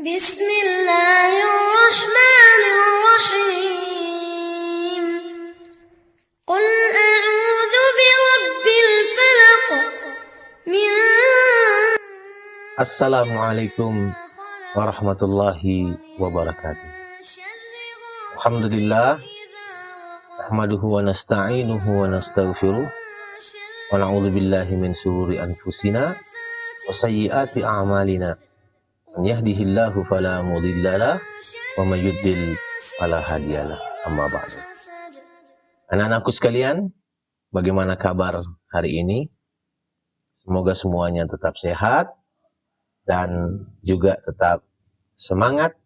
Bismillahirrahmanirrahim. Qul a'udzu birabbil falaq min Assalamualaikum warahmatullahi wabarakatuh. Alhamdulillah, nahmaduhu wa nasta'inuhu wa nastaghfiruh wa na'udzu billahi min shururi anfusina wa sayyiati a'malina. Man yahdihillahu fala mudhillalah wa may yudlil fala hadiyalah. Amma ba'du. Anak-anakku sekalian, bagaimana kabar hari ini? Semoga semuanya tetap sehat dan juga tetap semangat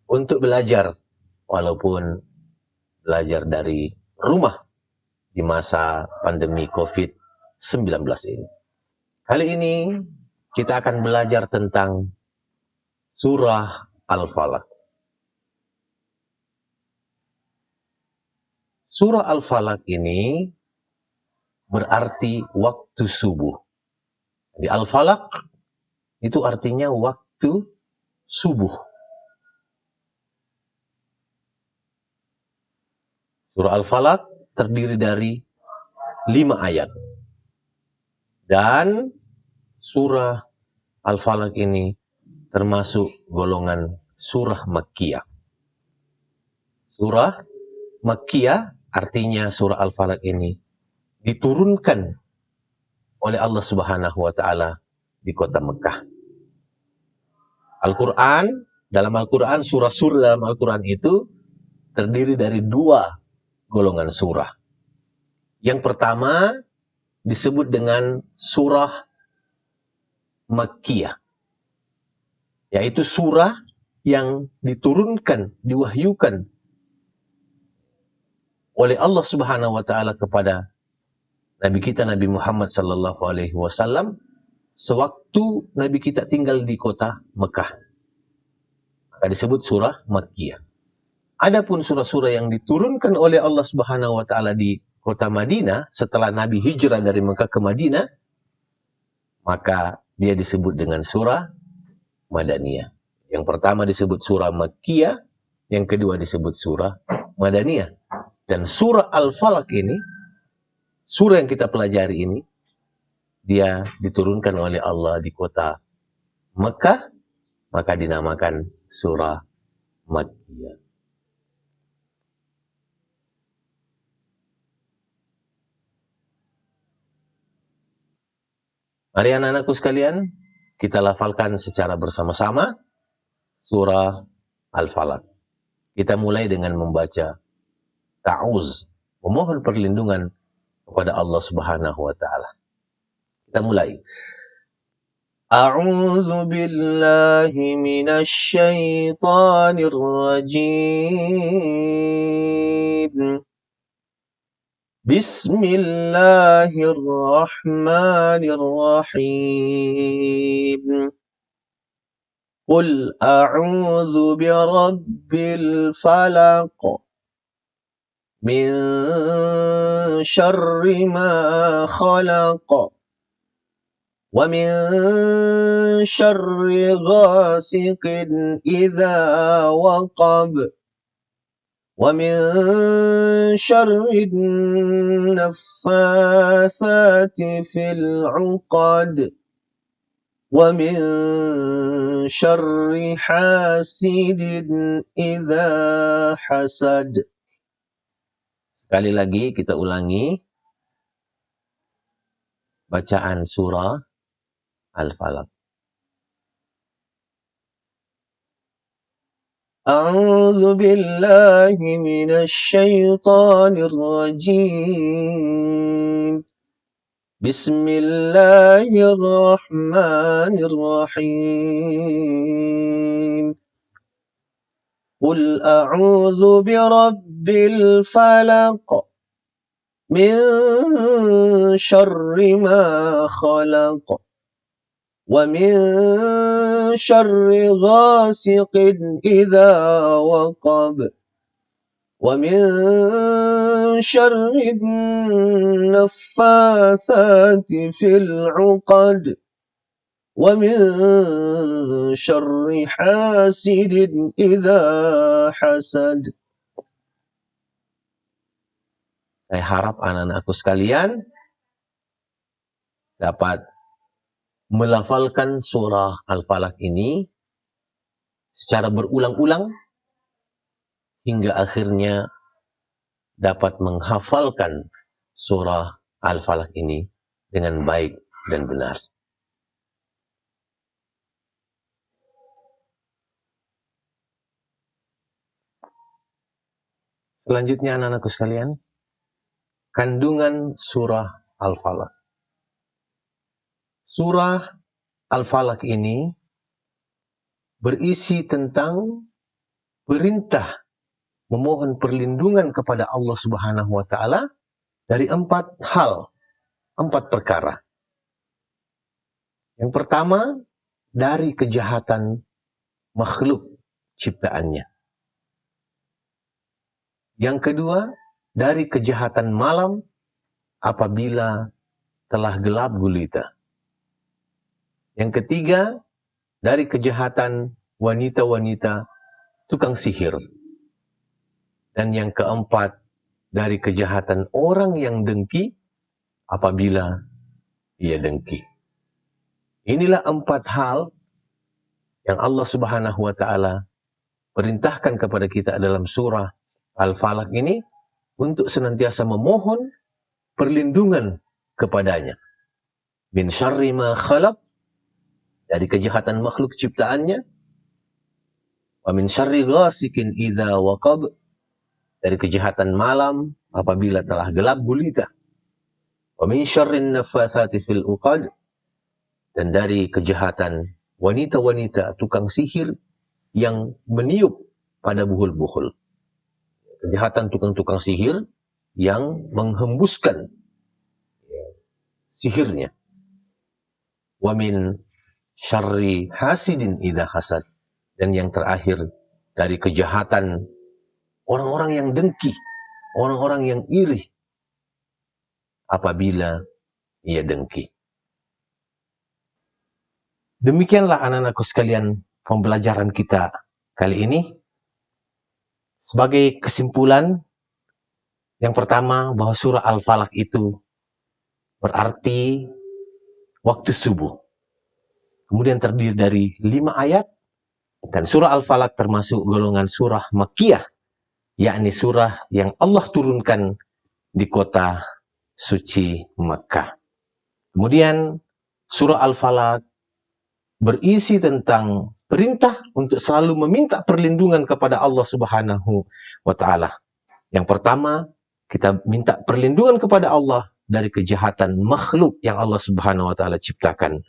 untuk belajar, walaupun belajar dari rumah di masa pandemi COVID-19 ini. Kali ini kita akan belajar tentang surah Al-Falaq. Surah Al-Falaq ini berarti waktu subuh. Di Al-Falaq itu artinya waktu subuh. Surah Al-Falaq terdiri dari 5 ayat. Dan surah Al-Falaq ini termasuk golongan surah Makkiyah. Surah Makkiyah artinya surah Al-Falaq ini diturunkan oleh Allah Subhanahu wa taala di kota Mekah. Dalam Al-Quran, surah-surah dalam Al-Quran itu terdiri dari 2 golongan surah. Yang pertama disebut dengan surah Makkiyah, yaitu surah yang diturunkan, diwahyukan oleh Allah Subhanahu wa taala kepada Nabi kita Nabi Muhammad sallallahu alaihi wasallam sewaktu Nabi kita tinggal di kota Mekah. Maka disebut surah Makkiyah. Adapun surah-surah yang diturunkan oleh Allah Subhanahu wa taala di kota Madinah setelah Nabi hijrah dari Mekah ke Madinah, maka dia disebut dengan surah Madaniyah. Yang pertama disebut surah Makkiyah, yang kedua disebut surah Madaniyah. Dan surah Al-Falaq ini, surah yang kita pelajari ini, dia diturunkan oleh Allah di kota Mekah, maka dinamakan surah Makkiyah. Mari anak-anakku sekalian, kita lafalkan secara bersama-sama surah Al-Falaq. Kita mulai dengan membaca ta'awuz, memohon perlindungan kepada Allah Subhanahu wa taala. Kita mulai. A'udzu billahi minasy syaithanir rajim. Bismillahirrahmanirrahim. Qul a'udzu birabbil falaq min syarri ma khalaq wa min syarri ghasiqin idza waqab wa min syarri naffatsati fil 'uqad wa min syarri hasidin idza hasad. Sekali lagi kita ulangi bacaan surah Al-Falaq. A'udzu billahi minasy syaithanir rajim. Bismillahirrahmanirrahim. Qul a'udzu birabbil falaq min syarri ma khalaq wa min syarri ghasiqin idza waqab wa min syarri naffatsati fil 'uqad wa min syarri hasidin idza hasad. Saya harap anak-anakku sekalian dapat melafalkan surah Al-Falaq ini secara berulang-ulang hingga akhirnya dapat menghafalkan surah Al-Falaq ini dengan baik dan benar. Selanjutnya anak-anakku sekalian, kandungan surah Al-Falaq. Surah Al-Falaq ini berisi tentang perintah memohon perlindungan kepada Allah Subhanahu wa Ta'ala dari 4 hal, 4 perkara. Yang pertama, dari kejahatan makhluk ciptaannya. Yang kedua, dari kejahatan malam apabila telah gelap gulita. Yang ketiga, dari kejahatan wanita-wanita tukang sihir. Dan yang keempat, dari kejahatan orang yang dengki apabila ia dengki. Inilah 4 hal yang Allah Subhanahu wa Ta'ala perintahkan kepada kita dalam surah Al-Falaq ini untuk senantiasa memohon perlindungan kepadanya. Min syarri ma khalaq, dari kejahatan makhluk ciptaannya. Wa min syarri ghasikin idza waqab, dari kejahatan malam apabila telah gelap gulita. Wa min syarrin naffatsati fil uqad, dan dari kejahatan wanita-wanita tukang sihir yang meniup pada buhul-buhul. Kejahatan tukang-tukang sihir yang menghembuskan sihirnya. Wa min syarri hasidin idza hasad, dan yang terakhir dari kejahatan orang-orang yang dengki, orang-orang yang iri apabila ia dengki. Demikianlah anak-anakku sekalian pembelajaran kita kali ini. Sebagai kesimpulan, yang pertama bahwa surah Al-Falaq itu berarti waktu subuh. Kemudian terdiri dari 5 ayat, dan surah Al-Falaq termasuk golongan surah Makkiyah, yakni surah yang Allah turunkan di kota suci Makkah. Kemudian surah Al-Falaq berisi tentang perintah untuk selalu meminta perlindungan kepada Allah Subhanahu wa Ta'ala. Yang pertama, kita minta perlindungan kepada Allah dari kejahatan makhluk yang Allah Subhanahu wa Ta'ala ciptakan.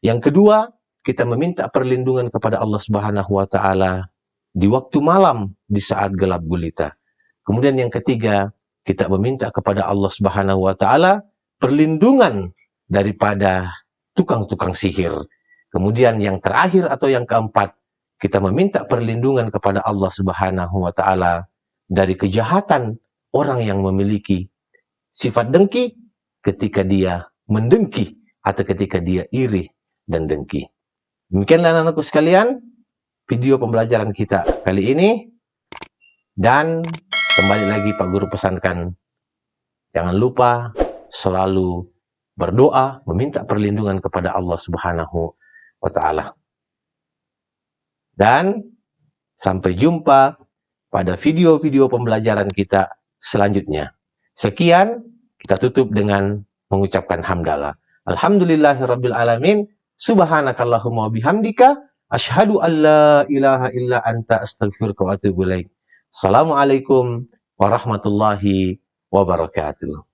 Yang kedua, kita meminta perlindungan kepada Allah Subhanahu wa Ta'ala di waktu malam, di saat gelap gulita. Kemudian yang ketiga, kita meminta kepada Allah Subhanahu wa Ta'ala perlindungan daripada tukang-tukang sihir. Kemudian yang terakhir atau yang keempat, kita meminta perlindungan kepada Allah Subhanahu wa Ta'ala dari kejahatan orang yang memiliki sifat dengki ketika dia mendengki atau ketika dia iri dan dengki. Demikianlah anak-anakku sekalian video pembelajaran kita kali ini. Dan kembali lagi Pak Guru pesankan, jangan lupa selalu berdoa, meminta perlindungan kepada Allah Subhanahu wa Ta'ala. Dan sampai jumpa pada video-video pembelajaran kita selanjutnya. Sekian, kita tutup dengan mengucapkan hamdalah. Alhamdulillahirabbil alamin. Subhanakallahumma bihamdika asyhadu an la ilaha illa anta astaghfiruka wa atubu ilaik. Assalamualaikum warahmatullahi wabarakatuh.